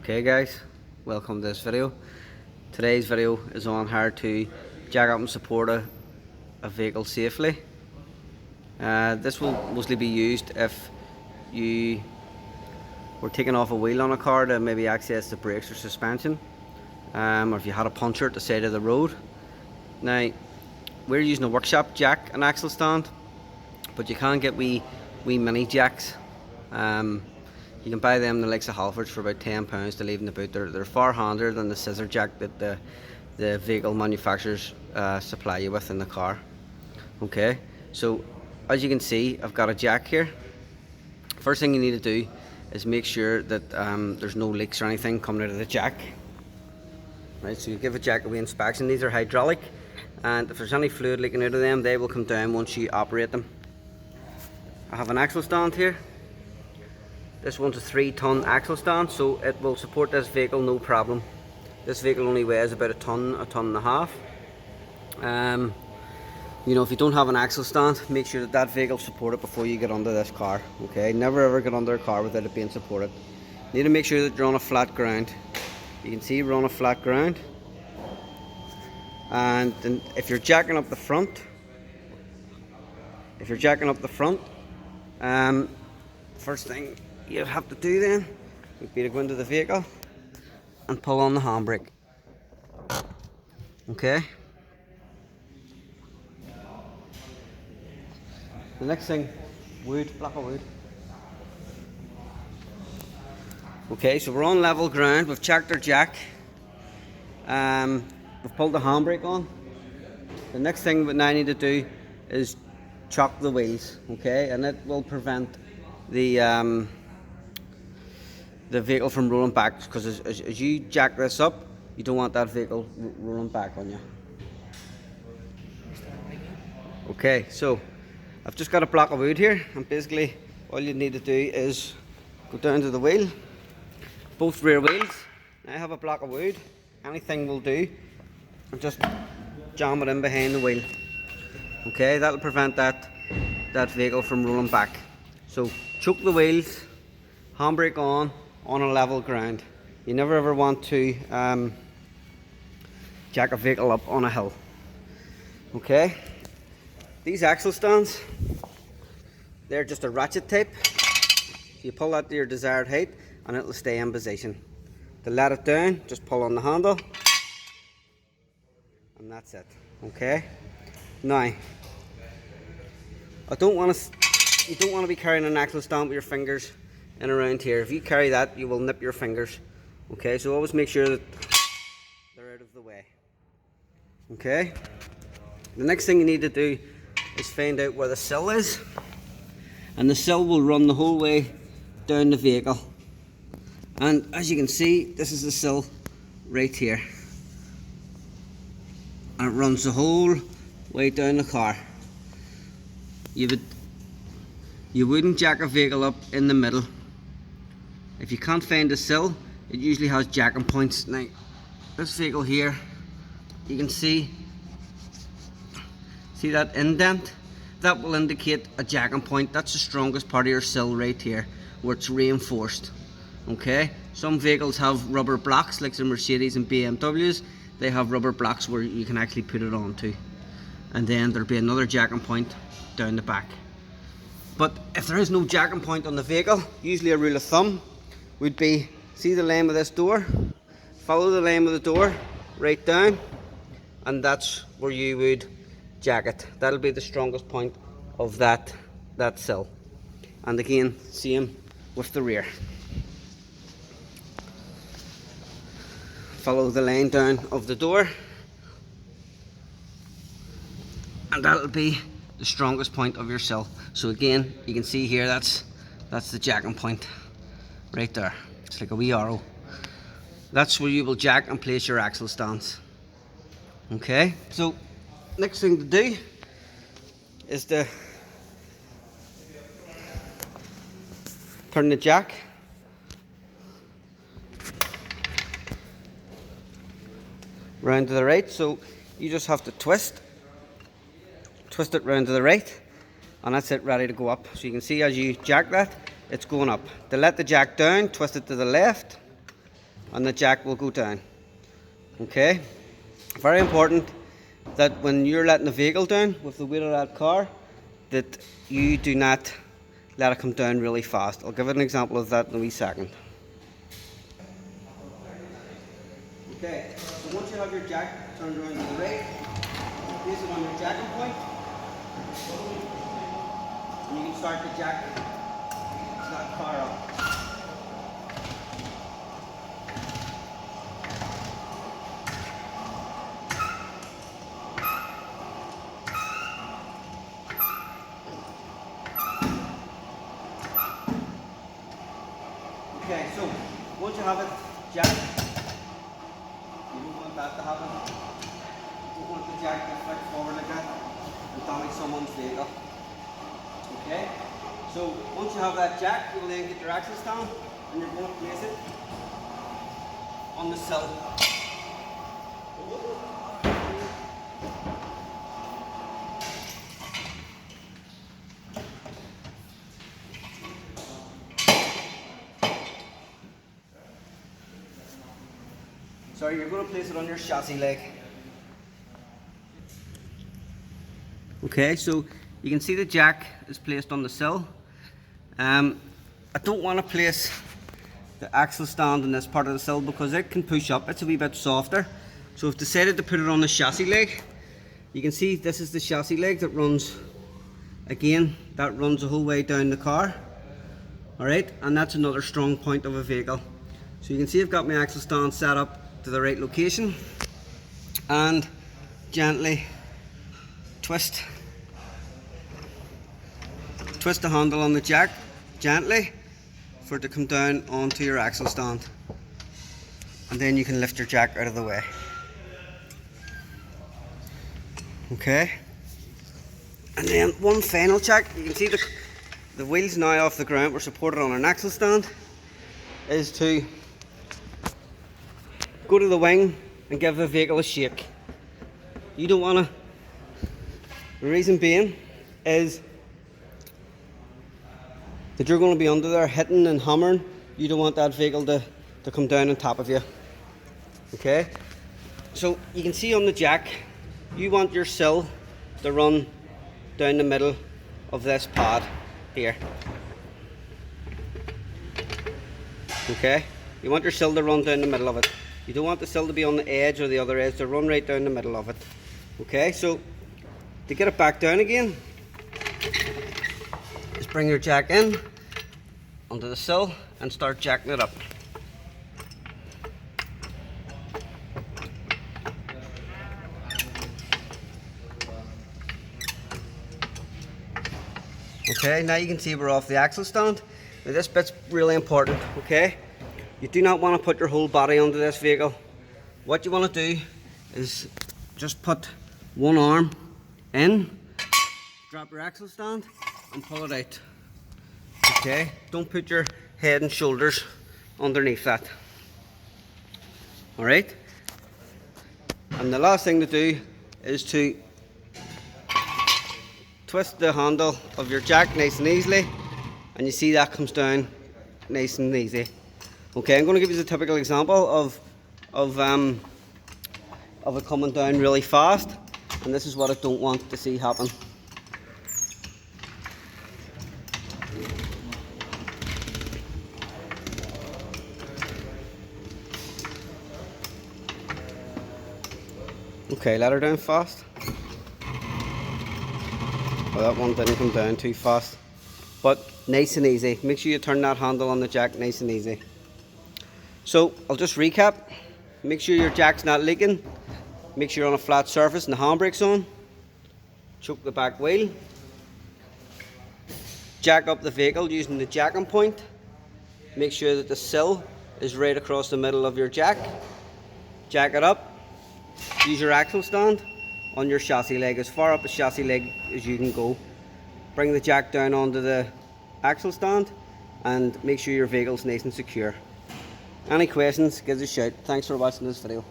Okay guys, welcome to this video. Today's video is on how to jack up and support a vehicle safely. This will mostly be used if you were taking off a wheel on a car to maybe access the brakes or suspension, or if you had a puncture at the side of the road. Now, we're using a workshop jack and axle stand, but you can get wee mini jacks. You can buy them in the likes of Halfords for about £10 to leave in the boot. They're far handier than the scissor jack that the vehicle manufacturers supply you with in the car. Okay, so as you can see, I've got a jack here. First thing you need to do is make sure that there's no leaks or anything coming out of the jack. Right, so you give a jack a wee inspection. These are hydraulic, and if there's any fluid leaking out of them, they will come down once you operate them. I have an axle stand here. This one's a 3-ton axle stand, so it will support this vehicle no problem. This vehicle only weighs about a ton and a half. You know, if you don't have an axle stand, make sure that vehicle support it before you get under this car. Okay, never ever get under a car without it being supported. You need to make sure that you're on a flat ground. You can see we're on a flat ground, and then if you're jacking up the front, first thing you have to do then would be to go into the vehicle and pull on the handbrake. Okay. The next thing, block of wood. Okay, so we're on level ground. We've checked our jack. We've pulled the handbrake on. The next thing that I need to do is chock the wheels. Okay, and it will prevent the vehicle from rolling back, because as you jack this up, you don't want that vehicle rolling back on you. Okay, so I've just got a block of wood here, and basically all you need to do is go down to the wheel, both rear wheels. Now I have a block of wood, anything will do, and just jam it in behind the wheel. Okay, that'll prevent that vehicle from rolling back. So choke the wheels, handbrake on a level ground. You never ever want to jack a vehicle up on a hill. Okay, these axle stands, they're just a ratchet type. You pull that to your desired height and it'll stay in position. To let it down, just pull on the handle, and that's it. Okay, now you don't want to be carrying an axle stand with your fingers in around here. If you carry that, you will nip your fingers. Okay, so always make sure that they're out of the way. Okay, the next thing you need to do is find out where the sill is, and the sill will run the whole way down the vehicle. And as you can see, this is the sill right here, and it runs the whole way down the car. You wouldn't jack a vehicle up in the middle. If you can't find a sill, it usually has jacking points. Now, this vehicle here, you can see that indent? That will indicate a jacking point. That's the strongest part of your sill right here, where it's reinforced. Okay, some vehicles have rubber blocks, like the Mercedes and BMWs. They have rubber blocks where you can actually put it onto, and then there'll be another jacking point down the back. But if there is no jacking point on the vehicle, usually a rule of thumb would be, see the line of this door, follow the line of the door right down, and that's where you would jack it. That'll be the strongest point of that sill. And again, same with the rear. Follow the line down of the door, and that'll be the strongest point of your sill. So again, you can see here, that's the jacking point right there. It's like a wee arrow. That's where you will jack and place your axle stands. Okay, so next thing to do is to turn the jack round to the right. So you just have to twist it round to the right, and that's it, ready to go up. So you can see as you jack that, it's going up. To let the jack down, twist it to the left, and the jack will go down. Okay? Very important that when you're letting the vehicle down with the weight of that car, that you do not let it come down really fast. I'll give an example of that in a wee second. Okay, so once you have your jack turned around to the right, place it on your jacking point, and you can start to jack that car up. Okay, so once you have it jacked, you don't want that to happen. You don't want the jack to flick forward like that and damage someone's vehicle. Okay, so once you have that jack, you will then get your axle stand and you're going to place it on the sill. Sorry, you're going to place it on your chassis leg. Okay, so you can see the jack is placed on the sill. I don't want to place the axle stand in this part of the sill because it can push up. It's a wee bit softer. So I've decided to put it on the chassis leg. You can see this is the chassis leg that runs, again, that runs the whole way down the car. Alright, and that's another strong point of a vehicle. So you can see I've got my axle stand set up to the right location and gently twist the handle on the jack gently for it to come down onto your axle stand, and then you can lift your jack out of the way. Okay, and then one final check. You can see the wheels now off the ground, we're supported on an axle stand, is to go to the wing and give the vehicle a shake. You don't want to, the reason being is that you're going to be under there hitting and hammering. You don't want that vehicle to come down on top of you. Okay, so you can see on the jack, you want your sill to run down the middle of this pad here. Okay, you want your sill to run down the middle of it. You don't want the sill to be on the edge or the other edge, to run right down the middle of it. Okay, so to get it back down again, just bring your jack in onto the sill and start jacking it up. Okay, now you can see we're off the axle stand. Now this bit's really important, okay? You do not want to put your whole body onto this vehicle. What you want to do is just put one arm in, drop your axle stand and pull it out. Okay, don't put your head and shoulders underneath that. Alright, and the last thing to do is to twist the handle of your jack nice and easily, and you see that comes down nice and easy. Okay, I'm going to give you a typical example of it coming down really fast, and this is what I don't want to see happen. Okay, let her down fast. Well, that one didn't come down too fast, but nice and easy. Make sure you turn that handle on the jack nice and easy. So I'll just recap. Make sure your jack's not leaking. Make sure you're on a flat surface and the handbrake's on. Choke the back wheel. Jack up the vehicle using the jacking point. Make sure that the sill is right across the middle of your jack. Jack it up. Use your axle stand on your chassis leg, as far up the chassis leg as you can go. Bring the jack down onto the axle stand and make sure your vehicle's nice and secure. Any questions, give us a shout. Thanks for watching this video.